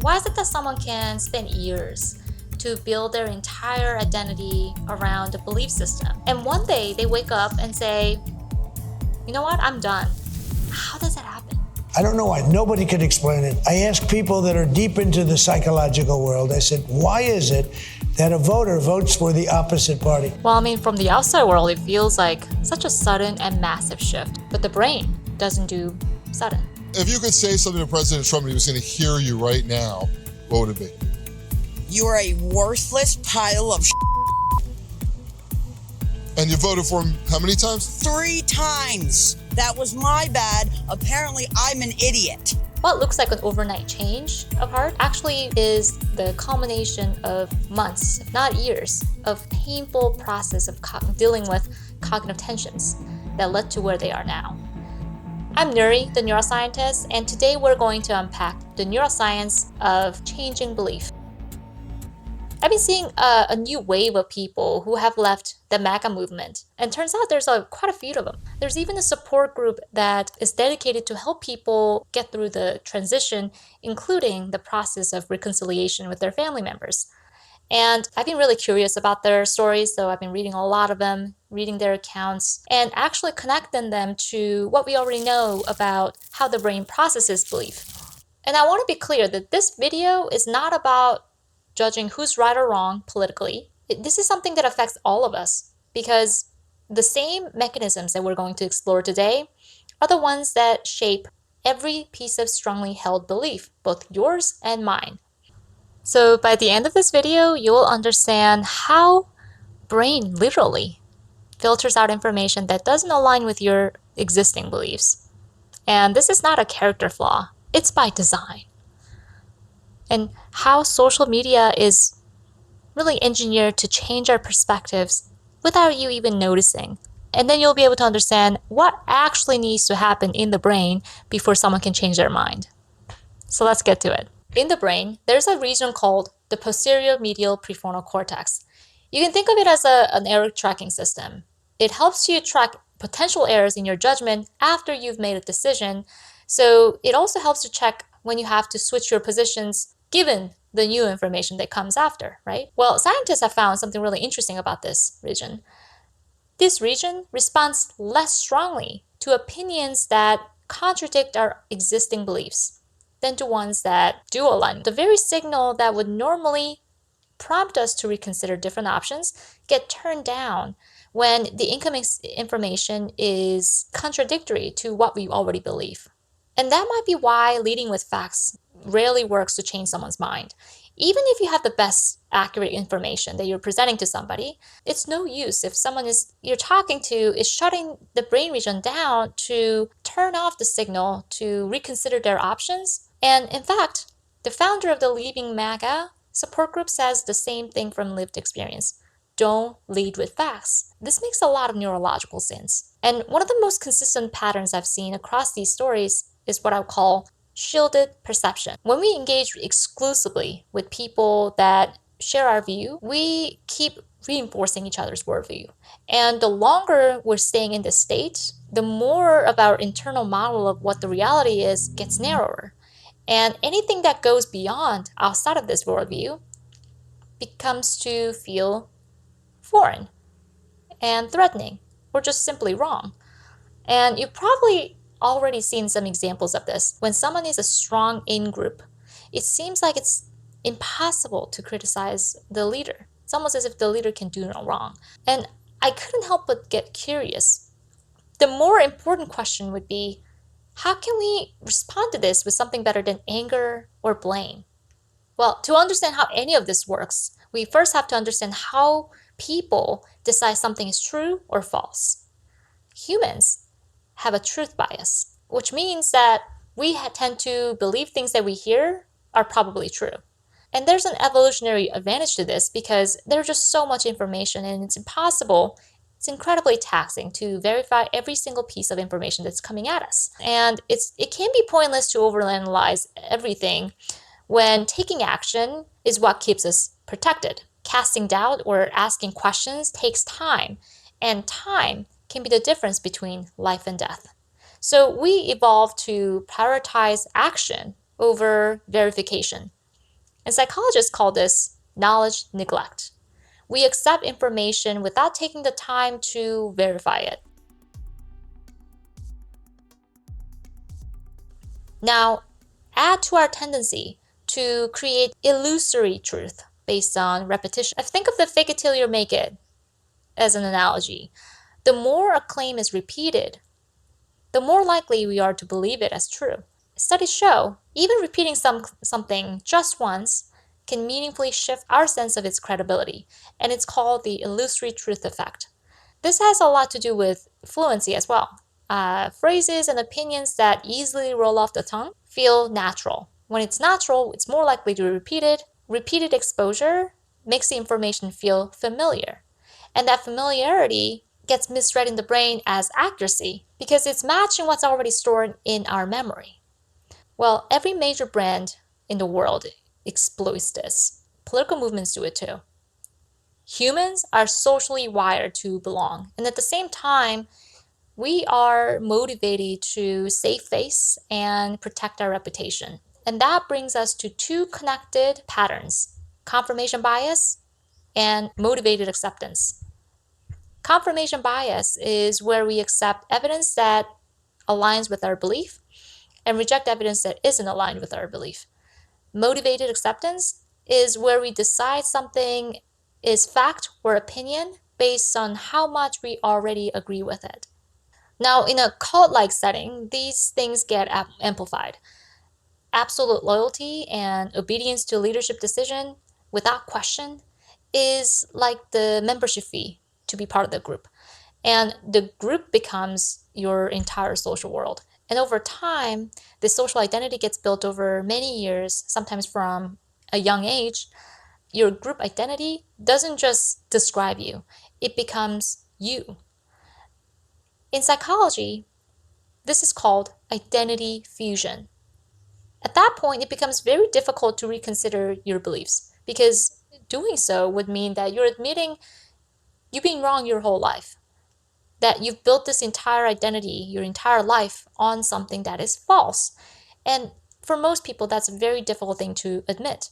Why is it that someone can spend years to build their entire identity around a belief system, and one day they wake up and say, you know what, I'm done? How does that happen? I don't know why. Nobody could explain it. I asked people that are deep into the psychological world, I said, why is it that a voter votes for the opposite party? Well, I mean, from the outside world, it feels like such a sudden and massive shift, but the brain doesn't do sudden. If you could say something to President Trump and he was going to hear you right now, what would it be? You're a worthless pile of And you voted for him how many times? 3 times. That was my bad. Apparently, I'm an idiot. What looks like an overnight change of heart actually is the culmination of months, if not years, of painful process of dealing with cognitive tensions that led to where they are now. I'm Nuri, the neuroscientist, and today we're going to unpack the neuroscience of changing belief. I've been seeing a new wave of people who have left the MAGA movement, and turns out there's quite a few of them. There's even a support group that is dedicated to help people get through the transition, including the process of reconciliation with their family members. And I've been really curious about their stories, so I've been reading a lot of them, reading their accounts, and actually connecting them to what we already know about how the brain processes belief. And I want to be clear that this video is not about judging who's right or wrong politically. This is something that affects all of us, because the same mechanisms that we're going to explore today are the ones that shape every piece of strongly held belief, both yours and mine. So by the end of this video, you'll understand how brain literally filters out information that doesn't align with your existing beliefs. And this is not a character flaw, it's by design. And how social media is really engineered to change our perspectives without you even noticing. And then you'll be able to understand what actually needs to happen in the brain before someone can change their mind. So let's get to it. In the brain, there's a region called the posterior medial prefrontal cortex. You can think of it as an error tracking system. It helps you track potential errors in your judgment after you've made a decision. So it also helps you check when you have to switch your positions given the new information that comes after, right? Well, scientists have found something really interesting about this region. This region responds less strongly to opinions that contradict our existing beliefs than to ones that do align. The very signal that would normally prompt us to reconsider different options get turned down when the incoming information is contradictory to what we already believe. And that might be why leading with facts rarely works to change someone's mind. Even if you have the best accurate information that you're presenting to somebody, it's no use if someone you're talking to is shutting the brain region down to turn off the signal to reconsider their options. And in fact, the founder of the Leaving MAGA support group says the same thing from lived experience. Don't lead with facts. This makes a lot of neurological sense. And one of the most consistent patterns I've seen across these stories is what I would call shielded perception. When we engage exclusively with people that share our view, we keep reinforcing each other's worldview. And the longer we're staying in this state, the more of our internal model of what the reality is gets narrower. And anything that goes beyond outside of this worldview becomes to feel foreign and threatening, or just simply wrong. And you've probably already seen some examples of this. When someone is a strong in-group, it seems like it's impossible to criticize the leader. It's almost as if the leader can do no wrong. And I couldn't help but get curious. The more important question would be, how can we respond to this with something better than anger or blame? Well, to understand how any of this works, we first have to understand how people decide something is true or false. Humans have a truth bias, which means that we tend to believe things that we hear are probably true. And there's an evolutionary advantage to this because there's just so much information and it's incredibly taxing to verify every single piece of information that's coming at us. And it can be pointless to overanalyze everything when taking action is what keeps us protected. Casting doubt or asking questions takes time, and time can be the difference between life and death. So we evolved to prioritize action over verification. And psychologists call this knowledge neglect. We accept information without taking the time to verify it. Now, add to our tendency to create illusory truth based on repetition. I think of the fake it till you make it as an analogy. The more a claim is repeated, the more likely we are to believe it as true. Studies show even repeating something just once can meaningfully shift our sense of its credibility, and it's called the illusory truth effect. This has a lot to do with fluency as well. Phrases and opinions that easily roll off the tongue feel natural. When it's natural, it's more likely to be repeated. Repeated exposure makes the information feel familiar. And that familiarity gets misread in the brain as accuracy because it's matching what's already stored in our memory. Well, every major brand in the world exploits this. Political movements do it too. Humans are socially wired to belong, and at the same time, we are motivated to save face and protect our reputation. And that brings us to two connected patterns: confirmation bias and motivated acceptance. Confirmation bias is where we accept evidence that aligns with our belief and reject evidence that isn't aligned with our belief. Motivated acceptance is where we decide something is fact or opinion based on how much we already agree with it. Now, in a cult-like setting, these things get amplified. Absolute loyalty and obedience to leadership decision without question is like the membership fee to be part of the group. And the group becomes your entire social world. And over time, the social identity gets built over many years, sometimes from a young age. Your group identity doesn't just describe you, it becomes you. In psychology, this is called identity fusion. At that point, it becomes very difficult to reconsider your beliefs because doing so would mean that you're admitting you've been wrong your whole life, that you've built this entire identity, your entire life, on something that is false. And for most people, that's a very difficult thing to admit.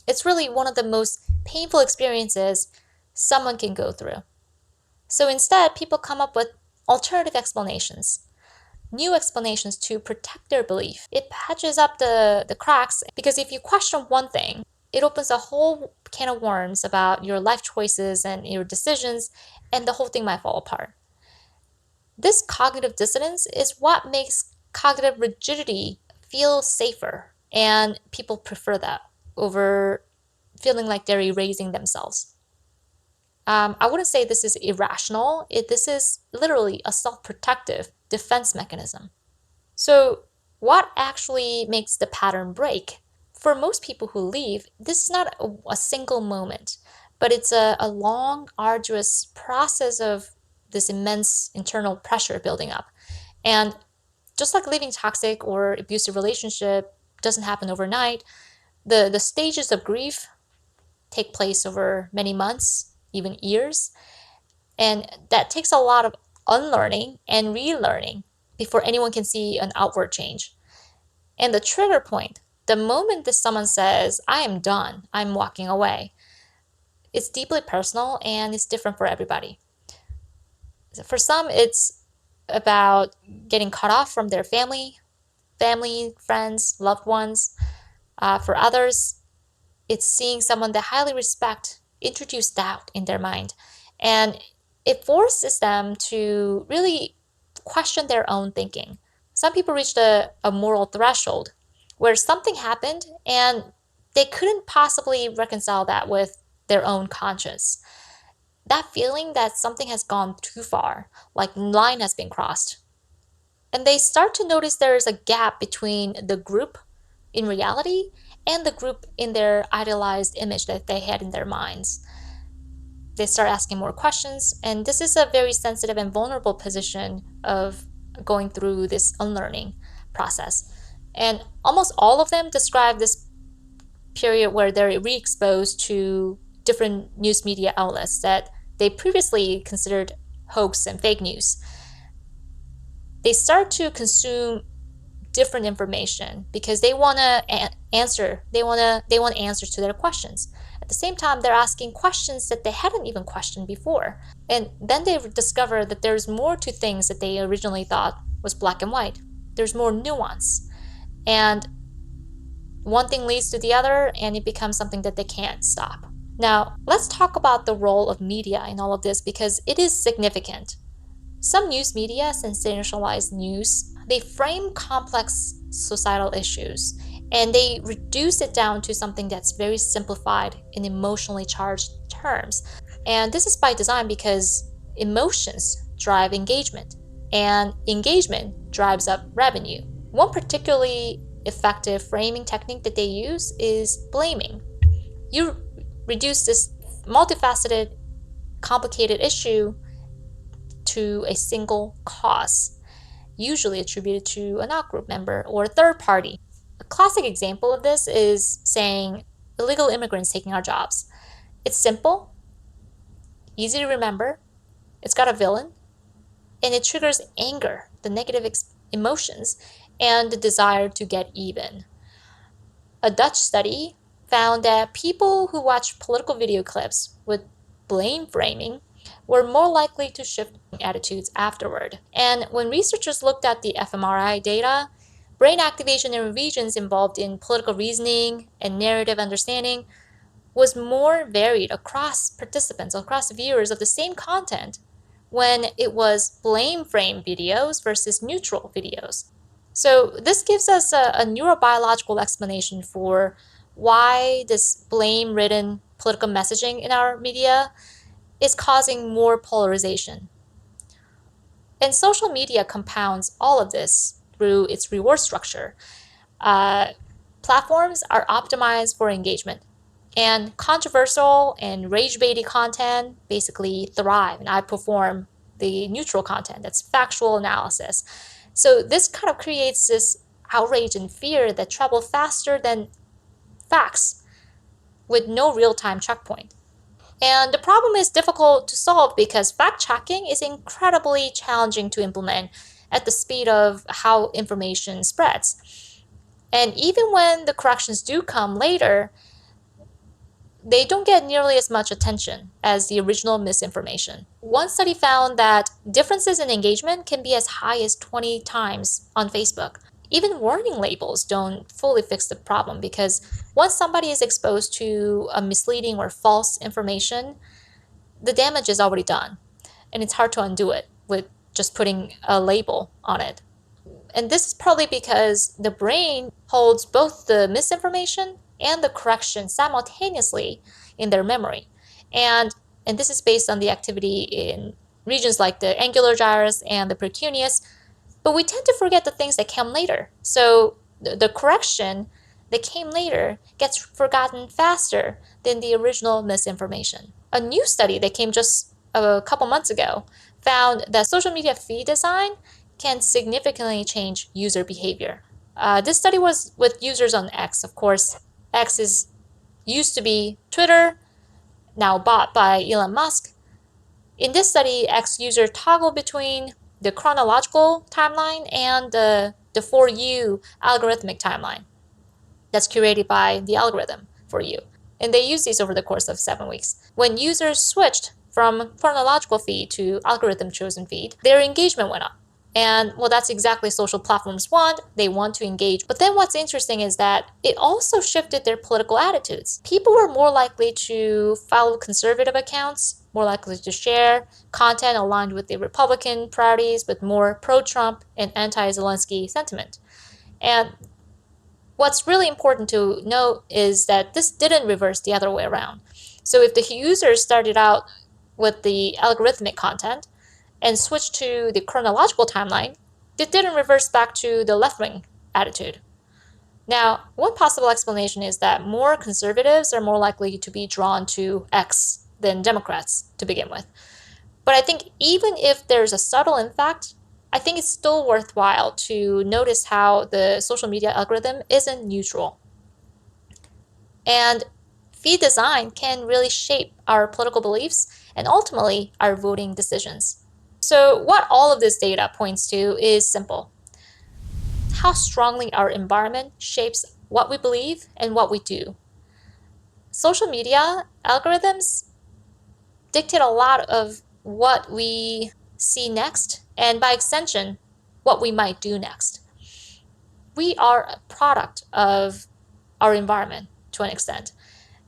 It's really one of the most painful experiences someone can go through. So instead, people come up with alternative explanations, new explanations to protect their belief. It patches up the cracks because if you question one thing, it opens a whole can of worms about your life choices and your decisions, and the whole thing might fall apart. This cognitive dissonance is what makes cognitive rigidity feel safer, and people prefer that over feeling like they're erasing themselves. I wouldn't say this is irrational. This is literally a self-protective defense mechanism. So what actually makes the pattern break? For most people who leave, this is not a single moment, but it's a long, arduous process of this immense internal pressure building up. And just like leaving toxic or abusive relationship doesn't happen overnight, the stages of grief take place over many months, even years. And that takes a lot of unlearning and relearning before anyone can see an outward change. And the trigger point, the moment that someone says, I am done, I'm walking away, it's deeply personal and it's different for everybody. For some, it's about getting cut off from their family, friends, loved ones. For others, it's seeing someone they highly respect introduce doubt in their mind. And it forces them to really question their own thinking. Some people reached a moral threshold where something happened and they couldn't possibly reconcile that with their own conscience. That feeling that something has gone too far, like line has been crossed. And they start to notice there is a gap between the group in reality and the group in their idealized image that they had in their minds. They start asking more questions, and this is a very sensitive and vulnerable position of going through this unlearning process. And almost all of them describe this period where they're re-exposed to different news media outlets that they previously considered hoax and fake news. They start to consume different information because they want to answer. They want answers to their questions. At the same time, they're asking questions that they hadn't even questioned before. And then they discover that there's more to things that they originally thought was black and white. There's more nuance. And one thing leads to the other, and it becomes something that they can't stop. Now, let's talk about the role of media in all of this because it is significant. Some news media sensationalize news. They frame complex societal issues and they reduce it down to something that's very simplified in emotionally charged terms. And this is by design because emotions drive engagement and engagement drives up revenue. One particularly effective framing technique that they use is blaming. You reduce this multifaceted, complicated issue to a single cause, usually attributed to an out-group member or a third party. A classic example of this is saying illegal immigrants taking our jobs. It's simple, easy to remember, it's got a villain, and it triggers anger, the negative emotions, and the desire to get even. A Dutch study found that people who watch political video clips with blame framing were more likely to shift attitudes afterward. And when researchers looked at the fMRI data, brain activation in regions involved in political reasoning and narrative understanding was more varied across participants, across viewers of the same content when it was blame frame videos versus neutral videos. So this gives us a neurobiological explanation for why this blame-ridden political messaging in our media is causing more polarization. And social media compounds all of this through its reward structure. Platforms are optimized for engagement, and controversial and rage-baiting content basically thrive and outperform the neutral content that's factual analysis. So this kind of creates this outrage and fear that travel faster than facts with no real-time checkpoint. And the problem is difficult to solve because fact-checking is incredibly challenging to implement at the speed of how information spreads. And even when the corrections do come later, they don't get nearly as much attention as the original misinformation. One study found that differences in engagement can be as high as 20 times on Facebook. Even warning labels don't fully fix the problem because once somebody is exposed to a misleading or false information, the damage is already done. And it's hard to undo it with just putting a label on it. And this is probably because the brain holds both the misinformation and the correction simultaneously in their memory. And this is based on the activity in regions like the angular gyrus and the precuneus, but we tend to forget the things that came later. So the correction that came later gets forgotten faster than the original misinformation. A new study that came just a couple months ago found that social media feed design can significantly change user behavior. This study was with users on X. Of course, X used to be Twitter, now bought by Elon Musk. In this study, X users toggle between the chronological timeline and the For You algorithmic timeline that's curated by the algorithm for you. And they use these over the course of 7 weeks. When users switched from chronological feed to algorithm chosen feed, their engagement went up. And well, that's exactly social platforms want. They want to engage. But then what's interesting is that it also shifted their political attitudes. People were more likely to follow conservative accounts, more likely to share content aligned with the Republican priorities with more pro-Trump and anti-Zelensky sentiment. And what's really important to note is that this didn't reverse the other way around. So if the users started out with the algorithmic content and switched to the chronological timeline, it didn't reverse back to the left-wing attitude. Now, one possible explanation is that more conservatives are more likely to be drawn to X than Democrats to begin with. But I think even if there's a subtle impact, I think it's still worthwhile to notice how the social media algorithm isn't neutral. And feed design can really shape our political beliefs and ultimately our voting decisions. So what all of this data points to is simple. how strongly our environment shapes what we believe and what we do. Social media algorithms dictate a lot of what we see next, and by extension, what we might do next. We are a product of our environment to an extent.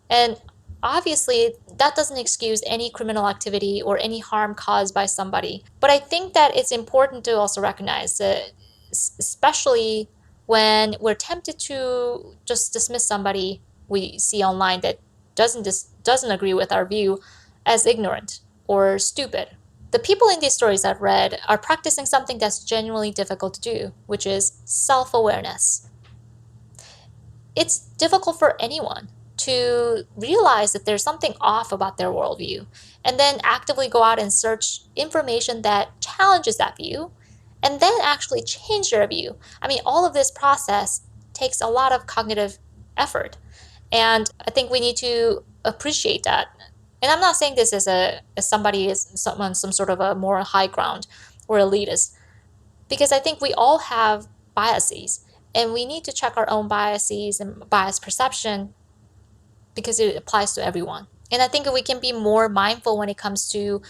And obviously, that doesn't excuse any criminal activity or any harm caused by somebody. But I think that it's important to also recognize that, especially when we're tempted to just dismiss somebody we see online that doesn't agree with our view as ignorant or stupid. The people in these stories I've read are practicing something that's genuinely difficult to do, which is self-awareness. It's difficult for anyone to realize that there's something off about their worldview and then actively go out and search information that challenges that view and then actually change their view. I mean, all of this process takes a lot of cognitive effort. And I think we need to appreciate that. And I'm not saying this as somebody is someone some sort of a moral high ground or elitist, because I think we all have biases and we need to check our own biases and bias perception because it applies to everyone. And I think we can be more mindful when it comes to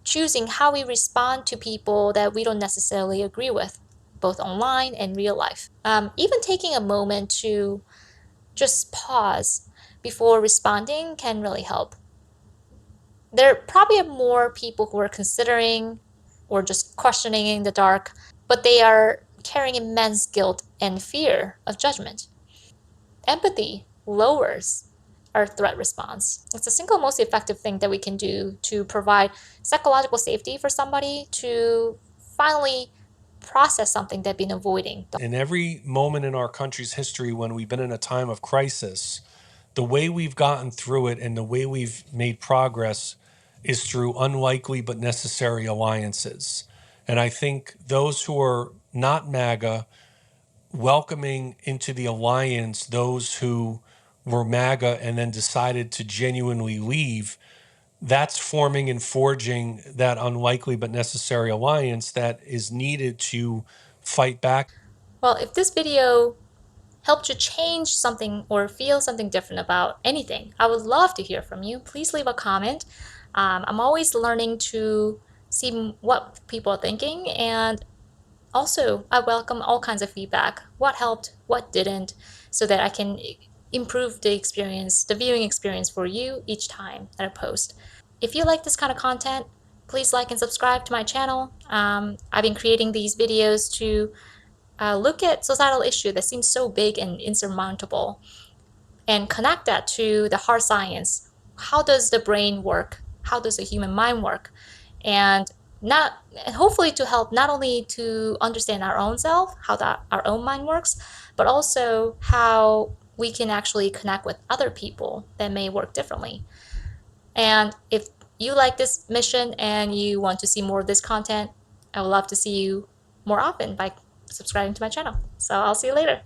choosing how we respond to people that we don't necessarily agree with, both online and real life. Even taking a moment to just pause before responding can really help. There probably are more people who are considering or just questioning in the dark, but they are carrying immense guilt and fear of judgment. Empathy lowers our threat response. It's the single most effective thing that we can do to provide psychological safety for somebody to finally process something they've been avoiding. In every moment in our country's history when we've been in a time of crisis, the way we've gotten through it and the way we've made progress is through unlikely but necessary alliances. And I think those who are not MAGA welcoming into the alliance those who were MAGA and then decided to genuinely leave, that's forming and forging that unlikely but necessary alliance that is needed to fight back. Well, if this video helped you change something or feel something different about anything, I would love to hear from you. Please leave a comment. I'm always learning to see what people are thinking, and also I welcome all kinds of feedback. What helped, what didn't, so that I can improve the experience, the viewing experience for you each time that I post. If you like this kind of content, please like and subscribe to my channel. I've been creating these videos to look at societal issue that seems so big and insurmountable and connect that to the hard science. How does the brain work? How does the human mind work? And hopefully to help not only to understand our own self, how our own mind works, but also how we can actually connect with other people that may work differently. And if you like this mission and you want to see more of this content, I would love to see you more often by subscribing to my channel. So I'll see you later.